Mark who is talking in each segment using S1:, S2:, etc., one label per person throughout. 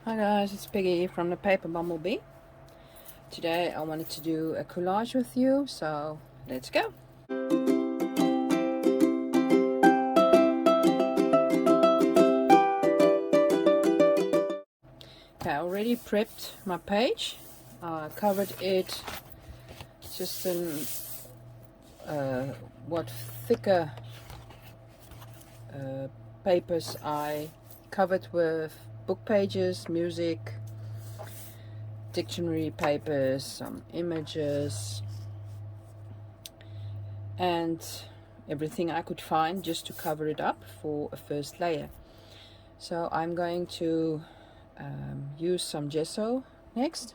S1: Hi guys, it's Piggy from the paper Bumblebee. Today I wanted to do a collage with you, so let's go. Okay, I already prepped my page. I covered it just in what thicker papers I covered with book pages, music, dictionary papers, some images, and everything I could find just to cover it up for a first layer. So I'm going to use some gesso next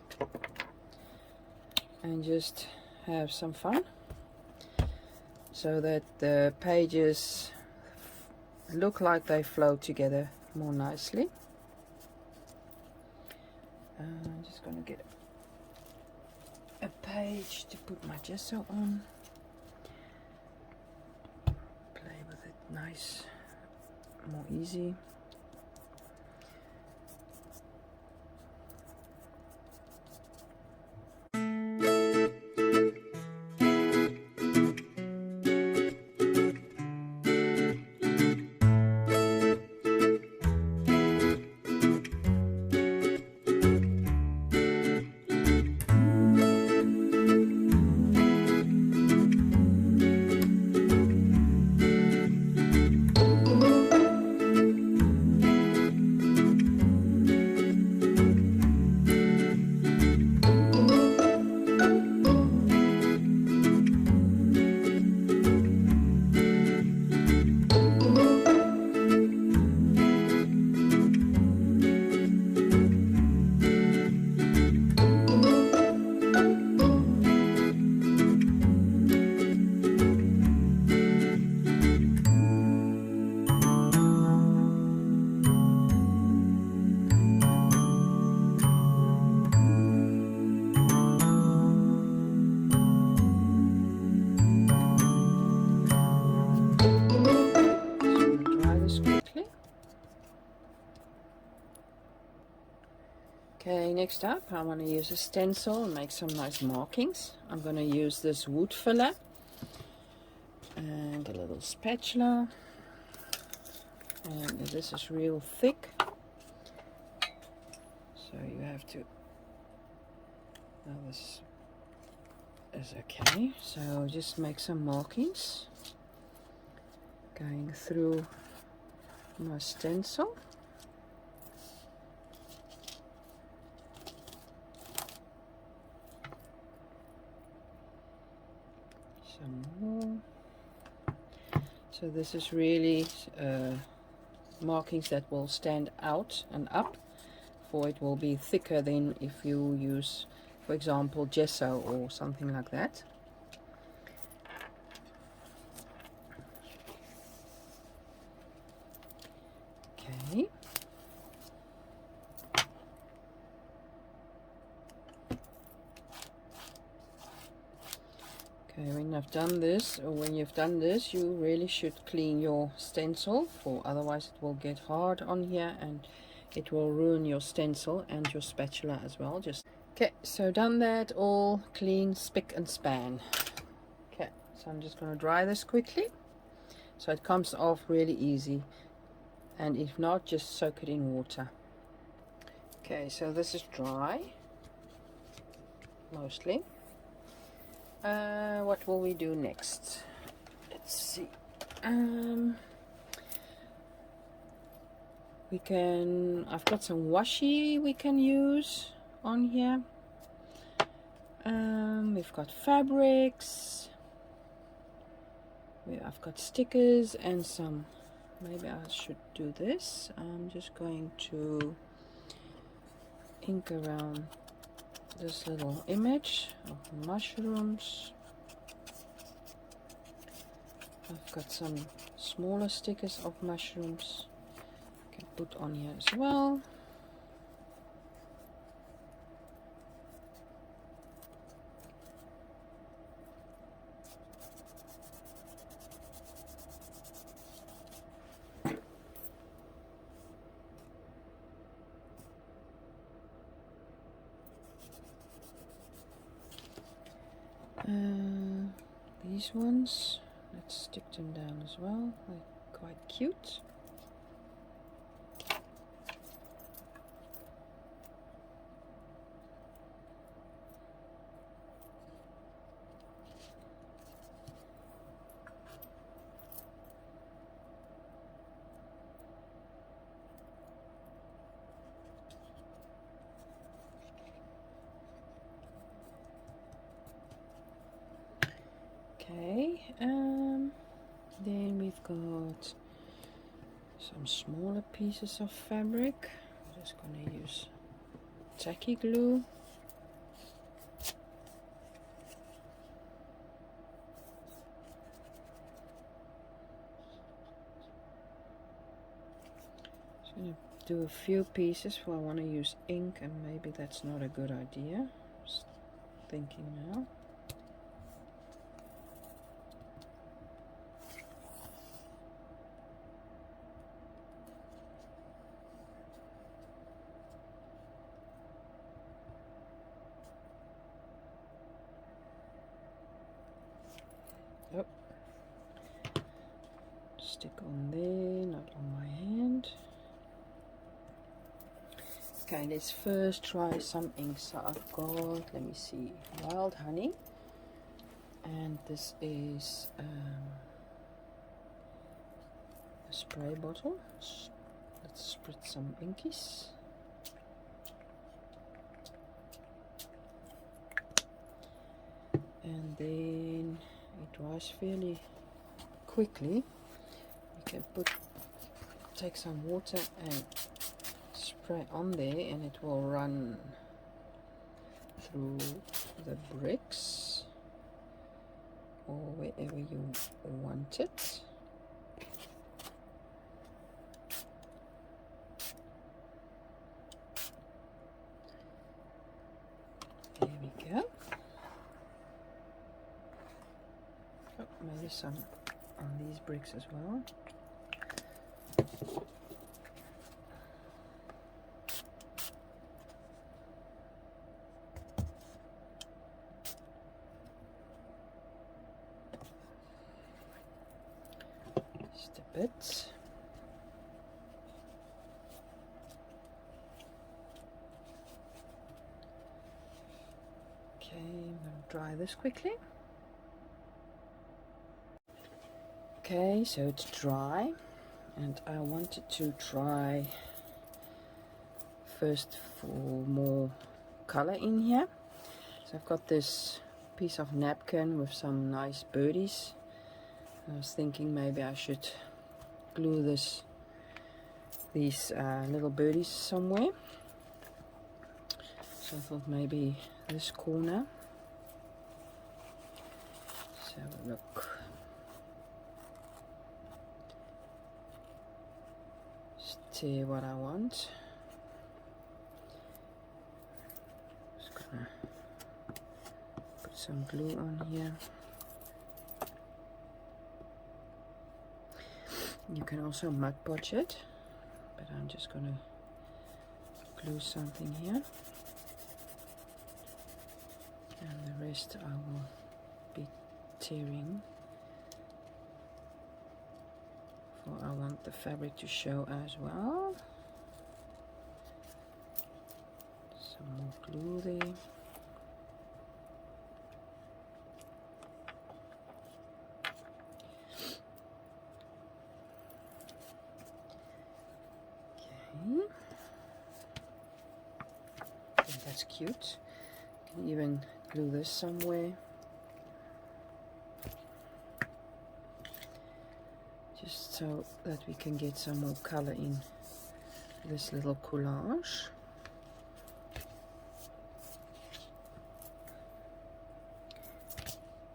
S1: and just have some fun so that the pages look like they flow together more nicely. I'm just going to get a page to put my gesso on. Play with it nice, more easy. Okay, next up I want to use a stencil and make some nice markings. I'm going to use this wood filler and a little spatula, and this is real thick, so you have to, now this is okay, so just make some markings going through my stencil. Some more. So this is really markings that will stand out and up, for it will be thicker than if you use, for example, gesso or something like that. Okay. Okay, when I've done this, or when you've done this, you really should clean your stencil, for otherwise it will get hard on here and it will ruin your stencil and your spatula as well. Just okay, so done that, all clean, spick and span. Okay, so I'm just going to dry this quickly so it comes off really easy, and if not, just soak it in water. Okay, so this is dry mostly. What will we do next? Let's see. I've got some washi we can use on here. We've got fabrics. I've got stickers and some, maybe I should do this. I'm just going to ink around this little image of mushrooms. I've got some smaller stickers of mushrooms I can put on here as well. These ones, let's stick them down as well. They're quite cute. Okay, then we've got some smaller pieces of fabric. I'm just going to use tacky glue. Just going to do a few pieces, for I want to use ink, and maybe that's not a good idea. Just thinking now. Oh, stick on there, not on my hand. Okay, let's first try some ink. So I've got, let me see, wild honey, and this is a spray bottle. Let's spritz some inkies. And then it dries fairly quickly. You can take some water and spray on there, and it will run through the bricks or wherever you want it. There we go. Oh, maybe some on these bricks as well. Just a bit. Okay, I'm going to dry this quickly. Okay, so it's dry, and I wanted to try first for more color in here. So I've got this piece of napkin with some nice birdies. I was thinking maybe I should glue these little birdies somewhere. So I thought maybe this corner. Let's have a look. See what I want. Just gonna put some glue on here. You can also mud podge it, but I'm just gonna glue something here, and the rest I will be tearing, for I want the fabric to show as well. Some more glue there. Okay. I think that's cute. You can even glue this somewhere. Just so that we can get some more color in this little collage.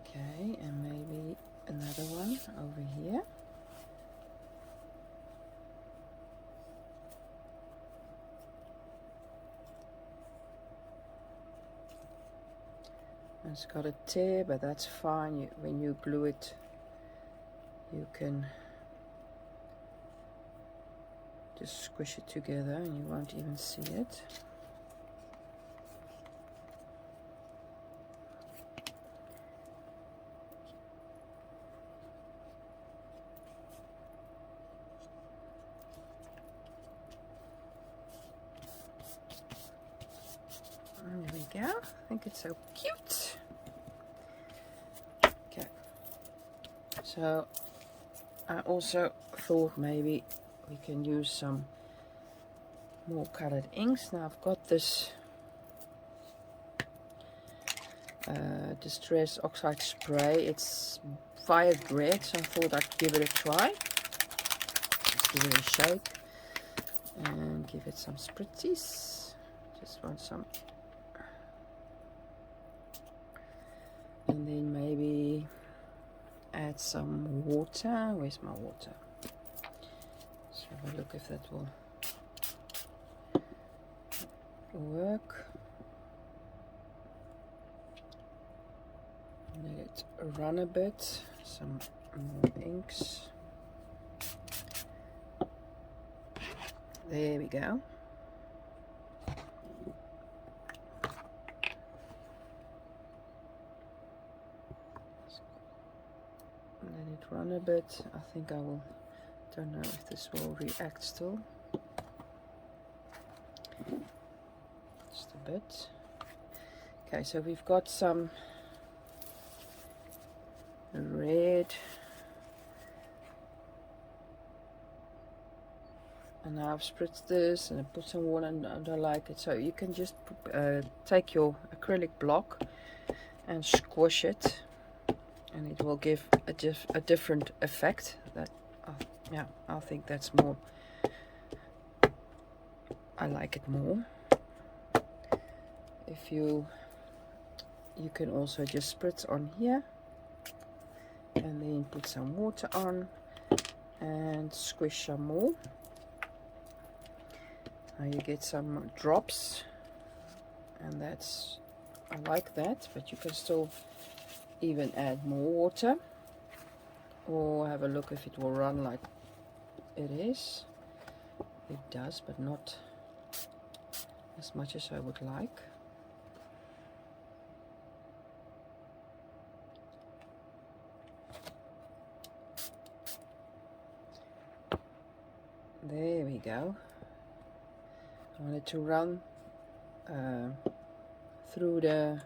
S1: Okay, and maybe another one over here. It's got a tear, but that's fine. When you glue it, you can just squish it together and you won't even see it. think it's so cute. Okay, so I also thought maybe we can use some more colored inks. Now I've got this Distress Oxide spray. It's fired red, so I thought I'd give it a try. Just give it a shake and give it some spritzies. Just want some, and then maybe add some water. Where's my water? Let's have a look if that will work. Let it run a bit. Some more inks. There we go. Let it run a bit. I think I will, don't know if this will react still. Just a bit. Okay, so we've got some red, and now I've spritzed this and I put some water and I don't like it, so you can just take your acrylic block and squish it and it will give a different effect. That yeah, I think that's more, I like it more. If you can also just spritz on here and then put some water on and squish some more. Now you get some drops, and that's, I like that, but you can still even add more water or have a look if it will run like it is. It does, but not as much as I would like. There we go. I want it to run through the,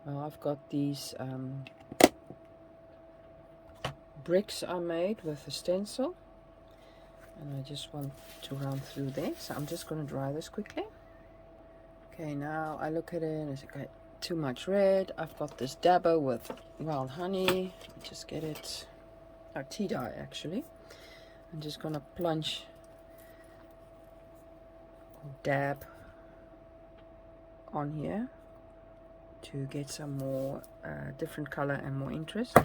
S1: well, I've got these bricks I made with a stencil, and I just want to run through there. So I'm just going to dry this quickly. Okay, now I look at it and it's okay, too much red. I've got this dabber with wild honey. Just get it, or tea dye actually. I'm just gonna plunge or dab on here to get some more different color and more interest.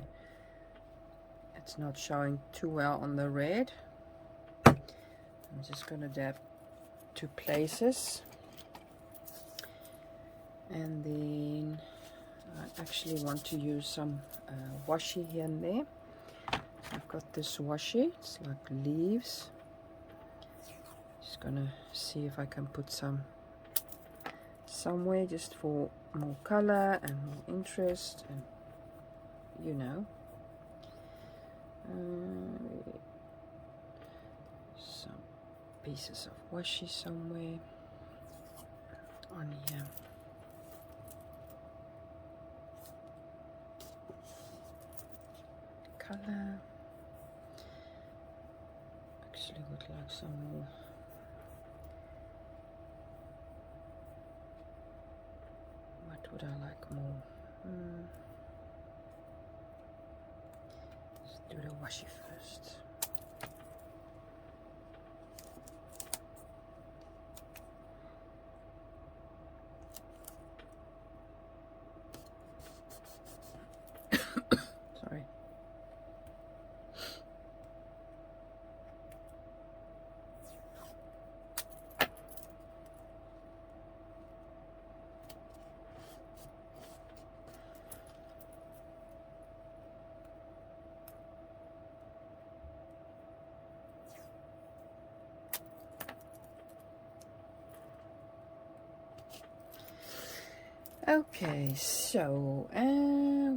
S1: It's not showing too well on the red. I'm just gonna dab 2 places, and then I actually want to use some washi here and there. I've got this washi, it's like leaves. Just gonna see if I can put some somewhere just for more color and more interest, and you know, some pieces of washi somewhere on here. Color. Actually would like some more. What would I like more? Let's do the washi first. Sorry. Okay, so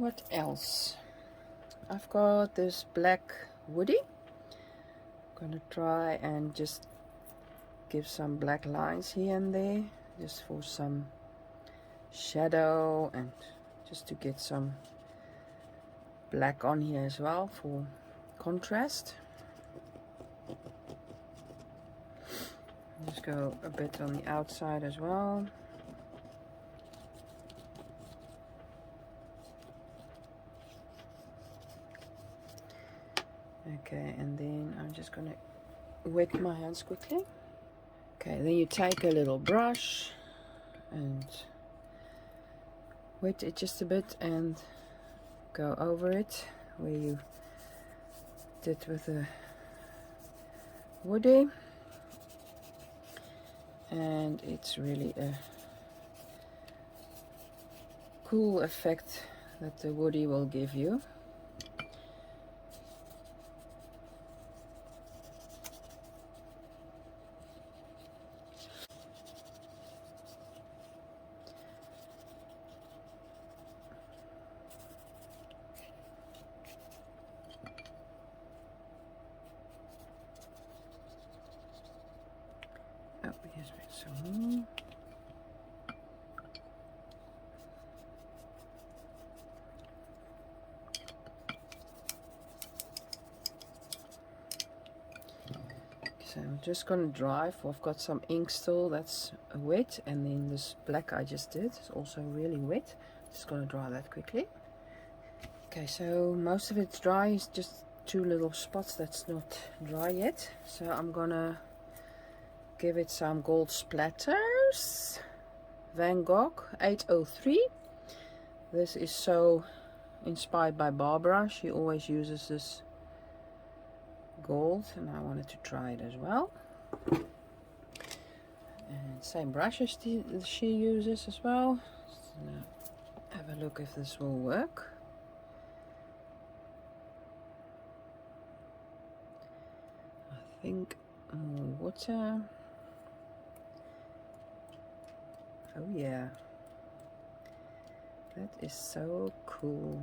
S1: what else? I've got this black woody. I'm gonna try and just give some black lines here and there, just for some shadow, and just to get some black on here as well for contrast. Just go a bit on the outside as well. Okay, and then I'm just gonna wet my hands quickly. Okay, then you take a little brush and wet it just a bit and go over it where you did with the woody, and it's really a cool effect that the woody will give you. Oh, here's some. So I'm just going to dry. I've got some ink still that's wet, and then this black I just did is also really wet. Just going to dry that quickly. Okay, so most of it's dry. It's just two little spots that's not dry yet. So I'm gonna give it some gold splatters. Van Gogh 803. This is so inspired by Barbara. She always uses this gold, and I wanted to try it as well. And same brushes she uses as well. So have a look if this will work. I think more water. Oh yeah, that is so cool.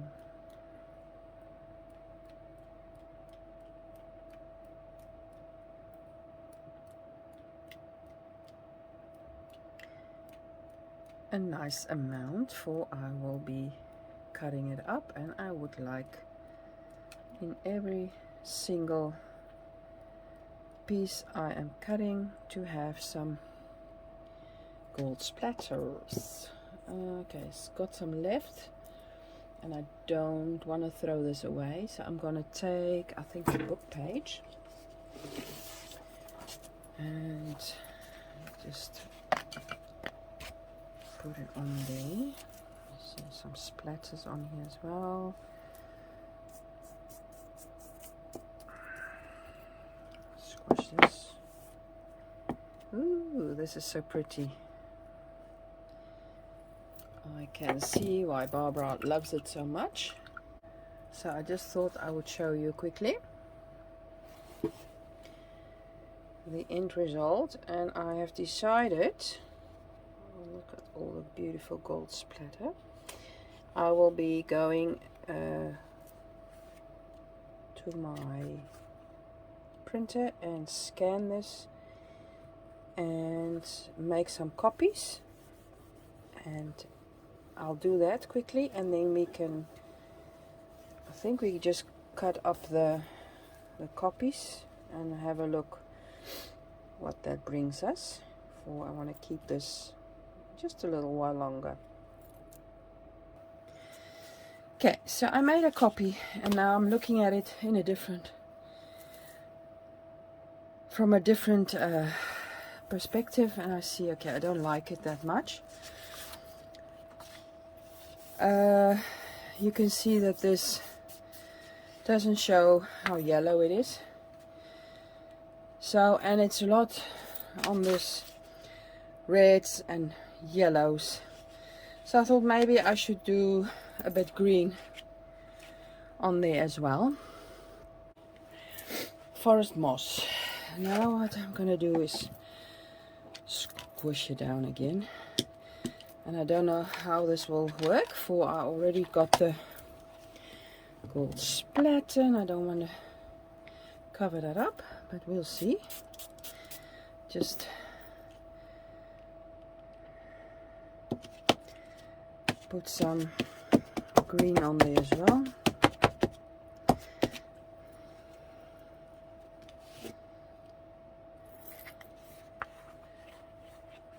S1: A nice amount, for I will be cutting it up, and I would like in every single piece I am cutting to have some gold splatters. Okay, it's got some left, and I don't want to throw this away, so I'm gonna take, I think, the book page and just put it on there. See some splatters on here as well. Squash this. Ooh, this is so pretty. I can see why Barbara loves it so much. So I just thought I would show you quickly the end result, and I have decided, oh, look at all the beautiful gold splatter. I will be going to my printer and scan this and make some copies, and I'll do that quickly, and then we can, I think we just cut up the copies and have a look what that brings us. For I want to keep this just a little while longer. Okay, so I made a copy, and now I'm looking at it in a different, from a different perspective, and I see, okay, I don't like it that much. You can see that this doesn't show how yellow it is. So, and it's a lot on this reds and yellows. So I thought maybe I should do a bit green on there as well. Forest moss. Now what I'm gonna do is squish it down again. And I don't know how this will work, for I already got the gold splatter, and I don't want to cover that up, but we'll see. Just put some green on there as well.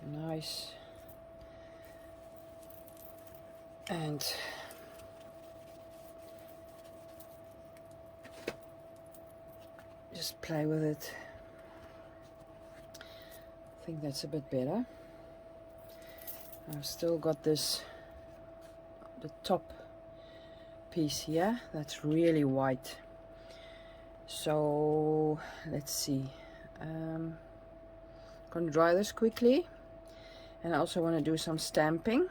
S1: Nice. And just play with it. I think that's a bit better. I've still got this, the top piece here, that's really white. So let's see. I'm going to dry this quickly, and I also want to do some stamping.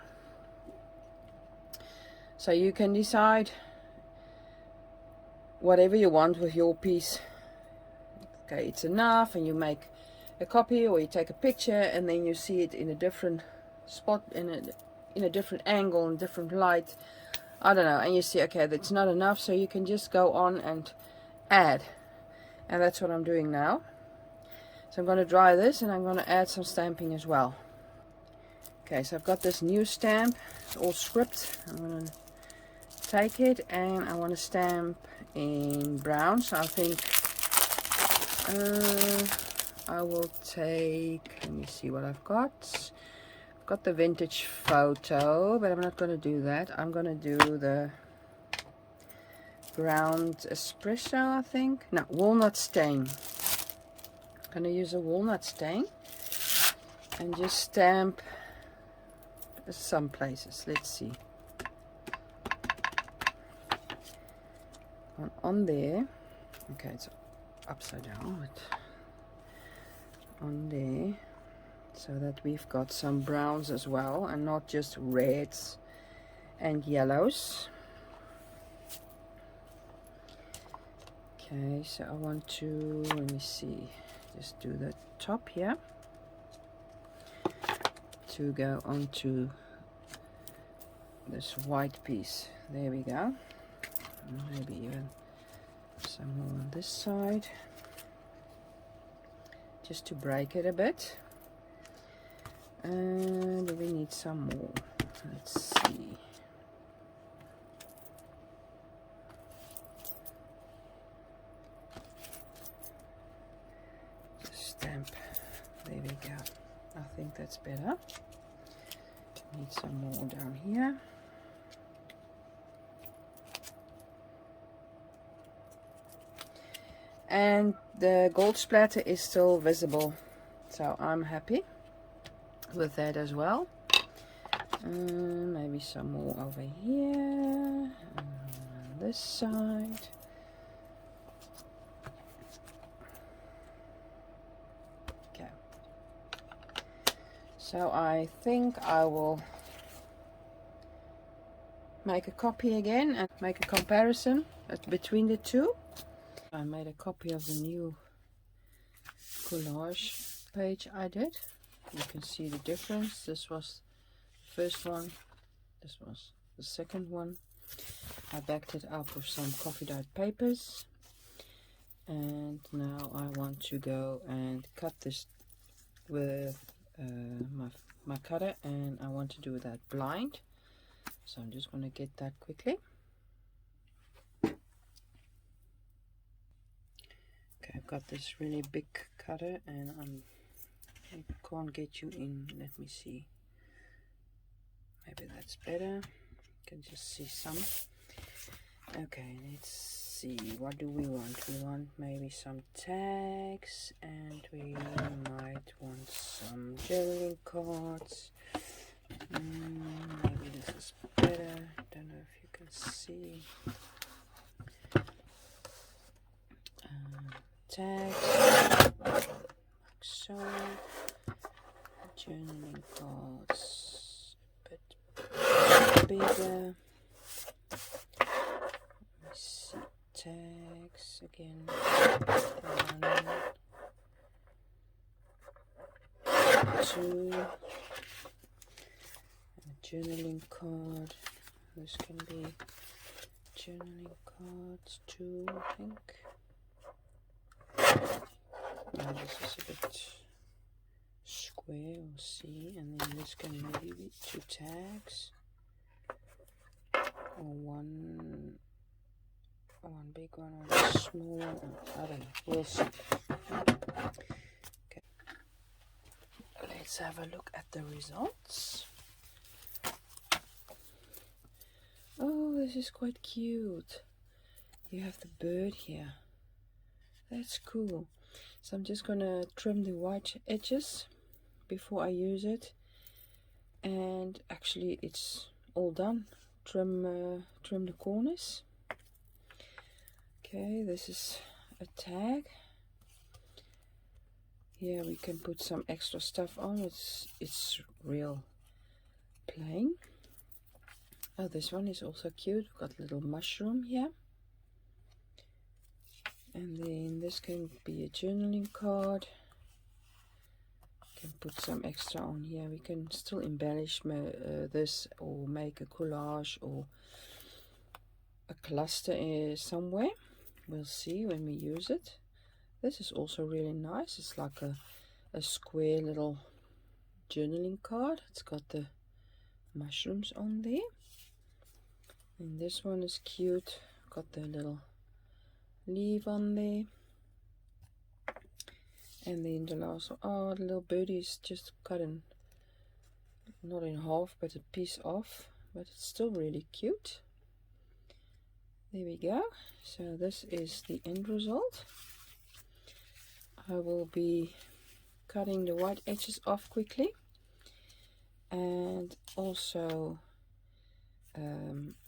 S1: So you can decide whatever you want with your piece. Okay, it's enough, and you make a copy, or you take a picture and then you see it in a different spot, in a different angle and different light, I don't know, and you see, okay, that's not enough, so you can just go on and add, and that's what I'm doing now. So I'm going to dry this, and I'm going to add some stamping as well. Okay, so I've got this new stamp, it's all script. I'm going to take it, and I want to stamp in brown, so I think I will take, let me see what I've got. I've got the vintage photo, but I'm not going to do that. I'm going to do the ground espresso, I think. No, walnut stain. I'm going to use a walnut stain and just stamp some places. Let's see. On there. Okay, it's upside down, but on there, so that we've got some browns as well, and not just reds and yellows. Okay, so I want to, let me see, just do the top here to go onto this white piece. There we go. Maybe even some more on this side, just to break it a bit. And we need some more. Let's see. Just stamp. There we go. I think that's better. Need some more down here. And the gold splatter is still visible, so I'm happy with that as well. Maybe some more over here, on this side. Okay, so I think I will make a copy again and make a comparison between the two. I made a copy of the new collage page I did. You can see the difference. This was the first one, this was the second one. I backed it up with some coffee dyed papers, and now I want to go and cut this with my cutter, and I want to do that blind, so I'm just going to get that quickly. Okay, I've got this really big cutter, and I can't get you in. Let me see. Maybe that's better. You can just see some. Okay, let's see. What do we want? We want maybe some tags, and we might want some journaling cards. Maybe this is better. Don't know if you can see. Tags, like so. Journaling cards a bit bigger. Let me see. Tags again. One, two. And a journaling card. This can be journaling cards too, I think. Now this is a bit square, we'll see, and then this can maybe be 2 tags. or one big one or a small one. I don't know. We'll see. Okay. Let's have a look at the results. Oh, this is quite cute. You have the bird here. That's cool. So I'm just gonna trim the white edges before I use it. And actually it's all done. Trim the corners. Okay, this is a tag. Here we can put some extra stuff on. It's real plain. Oh, this one is also cute. We've got a little mushroom here. And then this can be a journaling card. Can put some extra on here. We can still embellish this, or make a collage or a cluster somewhere. We'll see when we use it. This is also really nice. It's like a square little journaling card. It's got the mushrooms on there. And this one is cute. Got the little leaf on there. And then the last one, oh, the little birdie is just cut in, not in half, but a piece off. But it's still really cute. There we go. So this is the end result. I will be cutting the white edges off quickly. And also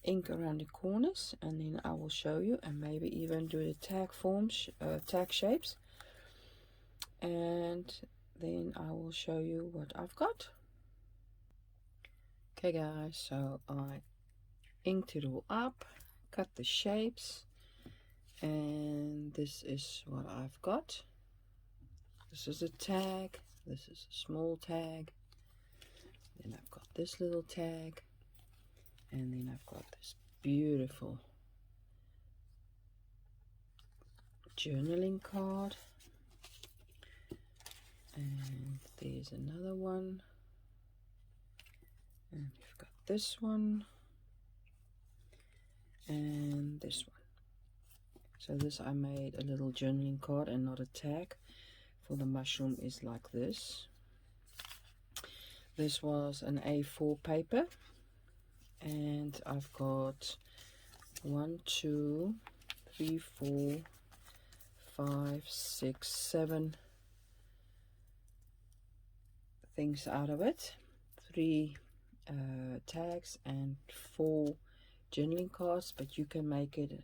S1: ink around the corners. And then I will show you, and maybe even do the tag forms, tag shapes. And then I will show you what I've got. Okay guys, so I inked it all up, cut the shapes, and this is what I've got. This is a tag, this is a small tag, then I've got this little tag, and then I've got this beautiful journaling card. And there's another one, and we've got this one and this one. So this I made a little journaling card and not a tag. For the mushroom is like this. This was an A4 paper, and I've got 1, 2, 3, 4, 5, 6, 7 things out of it. 3 tags and 4 journaling cards, but you can make it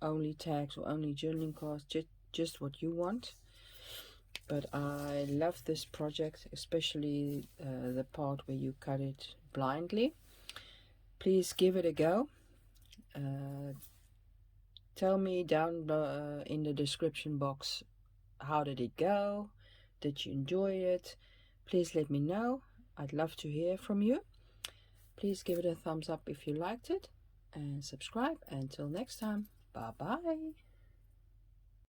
S1: only tags or only journaling cards, just what you want. But I love this project, especially the part where you cut it blindly. Please give it a go. Tell me down in the description box, how did it go? Did you enjoy it? Please let me know. I'd love to hear from you. Please give it a thumbs up if you liked it, and subscribe. Until next time, bye bye.